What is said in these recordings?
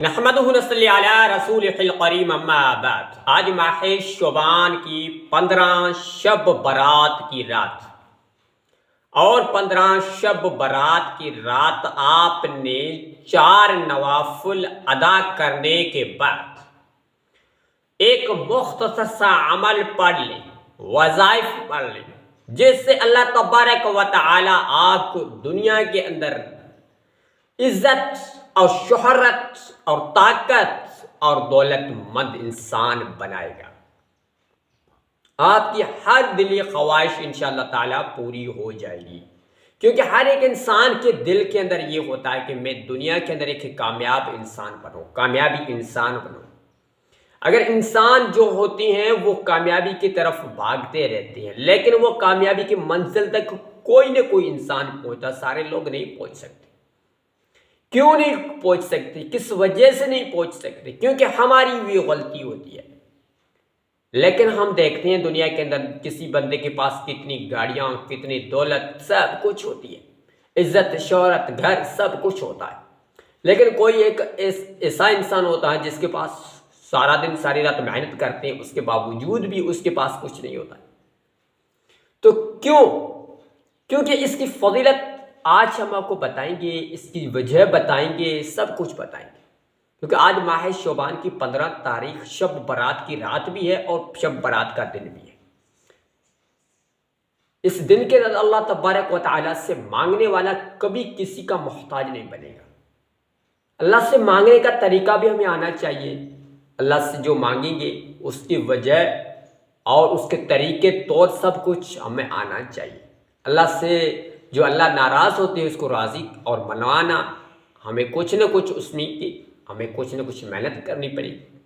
نحمدہ ونصلی علی رسولہ الکریم اما بعد۔ آج ماہ شعبان کی 15 شب برات کی رات، اور 15 شب برات کی رات آپ نے 4 نوافل ادا کرنے کے بعد ایک مختصر سا عمل پڑھ لیں، وظائف پڑھ لیں، جس سے اللہ تبارک و تعالی آپ کو دنیا کے اندر عزت اور شہرت اور طاقت اور دولت مند انسان بنائے گا۔ آپ کی ہر دلی خواہش انشاءاللہ تعالیٰ پوری ہو جائے گی، کیونکہ ہر ایک انسان کے دل کے اندر یہ ہوتا ہے کہ میں دنیا کے اندر ایک کامیاب انسان بنوں، کامیابی انسان بنوں۔ اگر انسان جو ہوتی ہیں وہ کامیابی کی طرف بھاگتے رہتے ہیں، لیکن وہ کامیابی کی منزل تک کوئی نہ کوئی انسان پہنچتا، سارے لوگ نہیں پہنچ سکتے۔ کیوں نہیں پہنچ سکتے؟ کس وجہ سے نہیں پہنچ سکتے؟ کیونکہ ہماری بھی غلطی ہوتی ہے۔ لیکن ہم دیکھتے ہیں دنیا کے اندر کسی بندے کے پاس کتنی گاڑیاں، کتنی دولت، سب کچھ ہوتی ہے، عزت، شہرت، گھر، سب کچھ ہوتا ہے، لیکن کوئی ایک ایسا انسان ہوتا ہے جس کے پاس سارا دن ساری رات محنت کرتے ہیں، اس کے باوجود بھی اس کے پاس کچھ نہیں ہوتا ہے۔ تو کیوں؟ کیونکہ اس کی فضیلت آج ہم آپ کو بتائیں گے، اس کی وجہ بتائیں گے، سب کچھ بتائیں گے، کیونکہ آج ماہ شعبان کی 15 تاریخ شب برات کی رات بھی ہے اور شب برات کا دن بھی ہے۔ اس دن کے اندر اللہ تبارک و تعالیٰ سے مانگنے والا کبھی کسی کا محتاج نہیں بنے گا۔ اللہ سے مانگنے کا طریقہ بھی ہمیں آنا چاہیے۔ اللہ سے جو مانگیں گے اس کی وجہ اور اس کے طریقے طور سب کچھ ہمیں آنا چاہیے۔ اللہ سے جو اللہ ناراض ہوتے ہیں اس کو راضی اور منوانا، ہمیں کچھ نہ کچھ اس میں ہمیں کچھ نہ کچھ محنت کرنی پڑے گی۔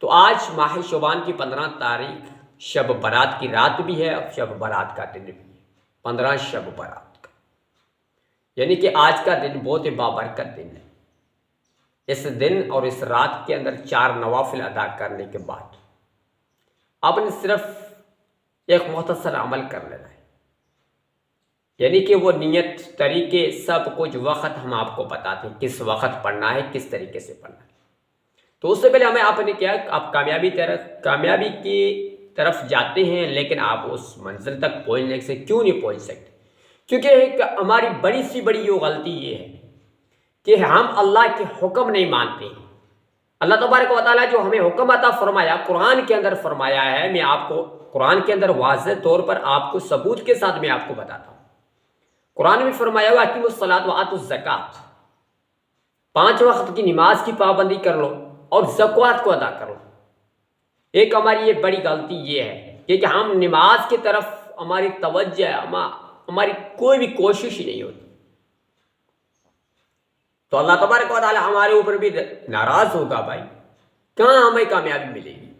تو آج ماہ شعبان کی 15 تاریخ شب برات کی رات بھی ہے اور شب برات کا دن بھی ہے، 15 شب برات کا، یعنی کہ آج کا دن بہت ہی بابرکت دن ہے۔ اس دن اور اس رات کے اندر 4 نوافل ادا کرنے کے بعد آپ نے صرف ایک مختصر عمل کر لینا ہے، یعنی کہ وہ نیت، طریقے، سب کچھ وقت ہم آپ کو بتاتے ہیں، کس وقت پڑھنا ہے، کس طریقے سے پڑھنا ہے۔ تو اس سے پہلے ہمیں آپ نے کیا، آپ کامیابی کی طرف جاتے ہیں، لیکن آپ اس منزل تک پہنچنے سے کیوں نہیں پہنچ سکتے؟ کیونکہ ہماری بڑی سی بڑی یہ غلطی یہ ہے کہ ہم اللہ کے حکم نہیں مانتے ہیں۔ اللہ تبارک و تعالیٰ جو ہمیں حکم عطا فرمایا، قرآن کے اندر فرمایا ہے، میں آپ کو قرآن کے اندر واضح طور پر آپ کو ثبوت کے ساتھ میں آپ کو بتاتا ہوں۔ قرآن میں فرمایا ہوا اقیموا الصلاۃ وآتوا الزکوٰۃ، 5 وقت کی نماز کی پابندی کر لو اور زکوٰۃ کو ادا کرو۔ ایک ہماری یہ بڑی غلطی یہ ہے کہ ہم نماز کی طرف ہماری توجہ، ہماری کوئی بھی کوشش ہی نہیں ہوتی، تو اللہ تبارک و تعالی ہمارے اوپر بھی ناراض ہوگا۔ بھائی کہاں ہمیں کامیابی ملے گی؟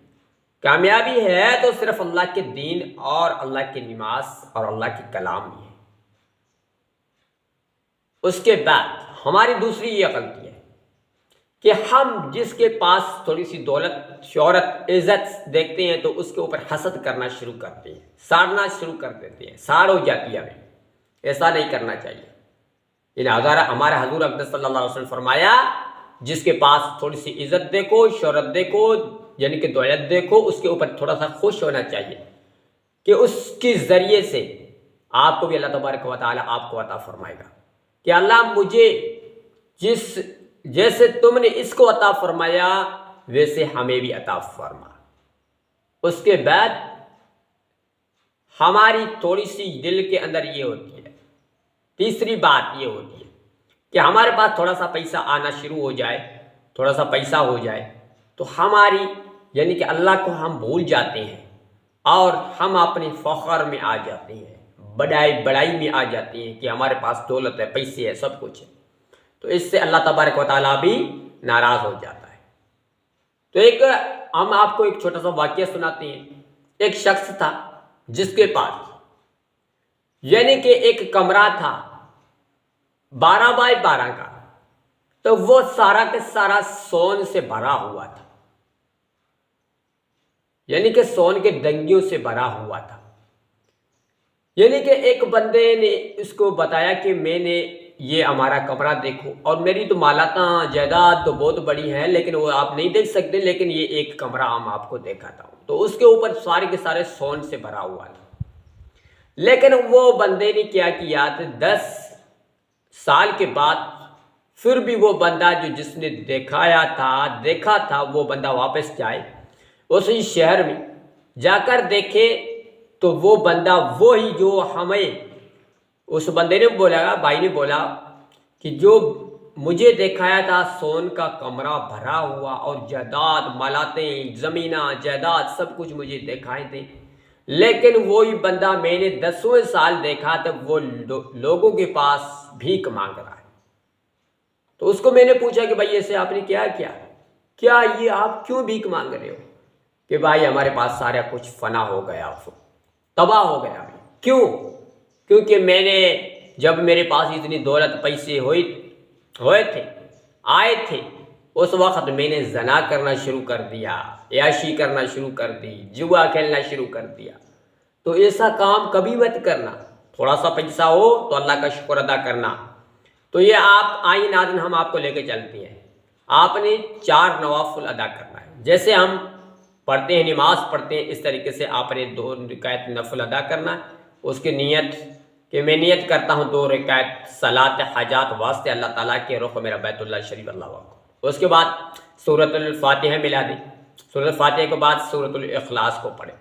کامیابی ہے تو صرف اللہ کے دین اور اللہ کی نماز اور اللہ کے کلام ہی ہے۔ اس کے بعد ہماری دوسری یہ غلطی ہے کہ ہم جس کے پاس تھوڑی سی دولت، شہرت، عزت دیکھتے ہیں تو اس کے اوپر حسد کرنا شروع کرتے ہیں، ساڑنا شروع کر دیتے ہیں، ساڑ ہو جاتی ہے ہمیں۔ ایسا نہیں کرنا چاہیے۔ ہمارے حضور اقدس صلی اللہ علیہ وسلم فرمایا، جس کے پاس تھوڑی سی عزت دیکھو، شہرت دیکھو، یعنی کہ دولت دیکھو، اس کے اوپر تھوڑا سا خوش ہونا چاہیے کہ اس کے ذریعے سے آپ کو بھی اللہ تبارک و تعالیٰ آپ کو عطا فرمائے گا کہ اللہ مجھے جیسے تم نے اس کو عطا فرمایا ویسے ہمیں بھی عطا فرما۔ اس کے بعد ہماری تھوڑی سی دل کے اندر یہ ہوتی ہے، تیسری بات یہ ہوتی ہے کہ ہمارے پاس تھوڑا سا پیسہ آنا شروع ہو جائے، تھوڑا سا پیسہ ہو جائے تو ہماری یعنی کہ اللہ کو ہم بھول جاتے ہیں اور ہم اپنے فخر میں آ جاتے ہیں، بڑائی میں آ جاتے ہیں کہ ہمارے پاس دولت ہے، پیسے ہے، سب کچھ ہے۔ تو اس سے اللہ تبارک و تعالیٰ بھی ناراض ہو جاتا ہے۔ تو ہم آپ کو ایک چھوٹا سا واقعہ سناتے ہیں۔ ایک شخص تھا جس کے پاس یعنی کہ ایک کمرہ تھا 12 بائی 12 کا، تو وہ سارا کے سارا سون سے بھرا ہوا تھا، یعنی کہ سون کے ڈنگیوں سے بھرا ہوا تھا۔ یعنی کہ ایک بندے نے اس کو بتایا کہ میں نے یہ ہمارا کمرہ دیکھو، اور میری تو مالاتاں جائیداد تو بہت بڑی ہیں لیکن وہ آپ نہیں دیکھ سکتے، لیکن یہ ایک کمرہ ہم آپ کو دکھاتا ہوں۔ تو اس کے اوپر سارے کے سارے سون سے بھرا ہوا تھا، لیکن وہ بندے نے کیا کیا تھا، 10 سال کے بعد پھر بھی وہ بندہ جس نے دیکھا تھا وہ بندہ واپس جائے اسی شہر میں جا کر دیکھے تو وہ بندہ وہی جو ہمیں اس بندے نے بولا، بھائی نے بولا کہ جو مجھے دکھایا تھا سون کا کمرہ بھرا ہوا اور جائیداد مالاتیں زمیناں جائیداد سب کچھ مجھے دکھائے تھے، لیکن وہی بندہ میں نے 10ویں سال دیکھا تھا وہ لوگوں کے پاس بھیک مانگ رہا ہے۔ تو اس کو میں نے پوچھا کہ بھائی ایسے آپ نے کیا یہ آپ کیوں بھیک مانگ رہے ہو؟ کہ بھائی ہمارے پاس سارا کچھ فنا ہو گیا، تباہ ہو گیا۔ کیوں؟ کیونکہ میں نے جب میرے پاس اتنی دولت پیسے آئے تھے اس وقت میں نے زنا کرنا شروع کر دیا، عیاشی کرنا شروع کر دی، جوا کھیلنا شروع کر دیا۔ تو ایسا کام کبھی مت کرنا، تھوڑا سا پیسہ ہو تو اللہ کا شکر ادا کرنا۔ تو یہ آپ آئین ناظرین ہم آپ کو لے کے چلتے ہیں، آپ نے 4 نوافل ادا کرنا ہے، جیسے ہم پڑھتے ہیں نماز پڑھتے ہیں اس طریقے سے آپ نے 2 رکعت نفل ادا کرنا ہے۔ اس کی نیت کہ میں نیت کرتا ہوں 2 رکعت صلاۃ حاجات واسطے اللہ تعالیٰ کے رخ میرا بیت اللہ شریف اللہ اکبر۔ اس کے بعد سورۃ الفاتحہ ملا دیں، سورۃ الفاتحہ کے بعد سورۃ الاخلاص کو پڑھیں،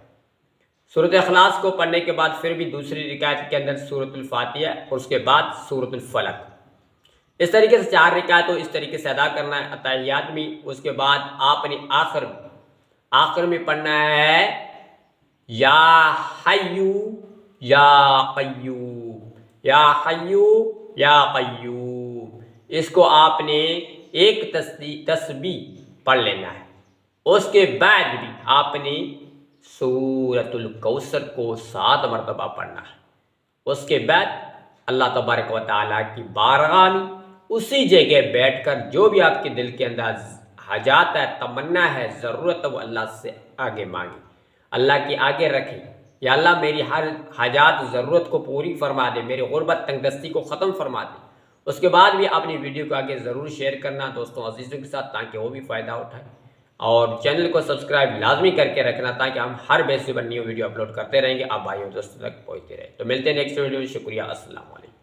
سورۃ اخلاص کو پڑھنے کے بعد پھر بھی دوسری رکعت کے اندر سورۃ الفاتحہ اور اس کے بعد سورۃ الفلق، اس طریقے سے 4 رکعت اس طریقے سے ادا کرنا ہے اتحیات میں۔ اس کے بعد آپ نے آخر میں پڑھنا ہے یا حیو یا قیوم، یا حیو یا قیوم، اس کو آپ نے ایک تسبیح پڑھ لینا ہے۔ اس کے بعد بھی آپ نے سورۃ الکوثر کو 7 مرتبہ پڑھنا ہے۔ اس کے بعد اللہ تبارک و تعالیٰ کی بارگاہ میں اسی جگہ بیٹھ کر جو بھی آپ کے دل کے اندر حاجات ہے، تمنا ہے، ضرورت ہے، وہ اللہ سے آگے مانگیں، اللہ کے آگے رکھیں، یا اللہ میری ہر حاجات ضرورت کو پوری فرما دے، میری غربت تنگ دستی کو ختم فرما دے۔ اس کے بعد بھی اپنی ویڈیو کو آگے ضرور شیئر کرنا دوستوں عزیزوں کے ساتھ، تاکہ وہ بھی فائدہ اٹھائیں، اور چینل کو سبسکرائب لازمی کر کے رکھنا تاکہ ہم ہر بیس سے نیو ویڈیو اپلوڈ کرتے رہیں گے، آپ بھائیوں دوستوں تک پہنچتے رہیں۔ تو ملتے ہیں نیکسٹ ویڈیو میں، شکریہ، السلام علیکم۔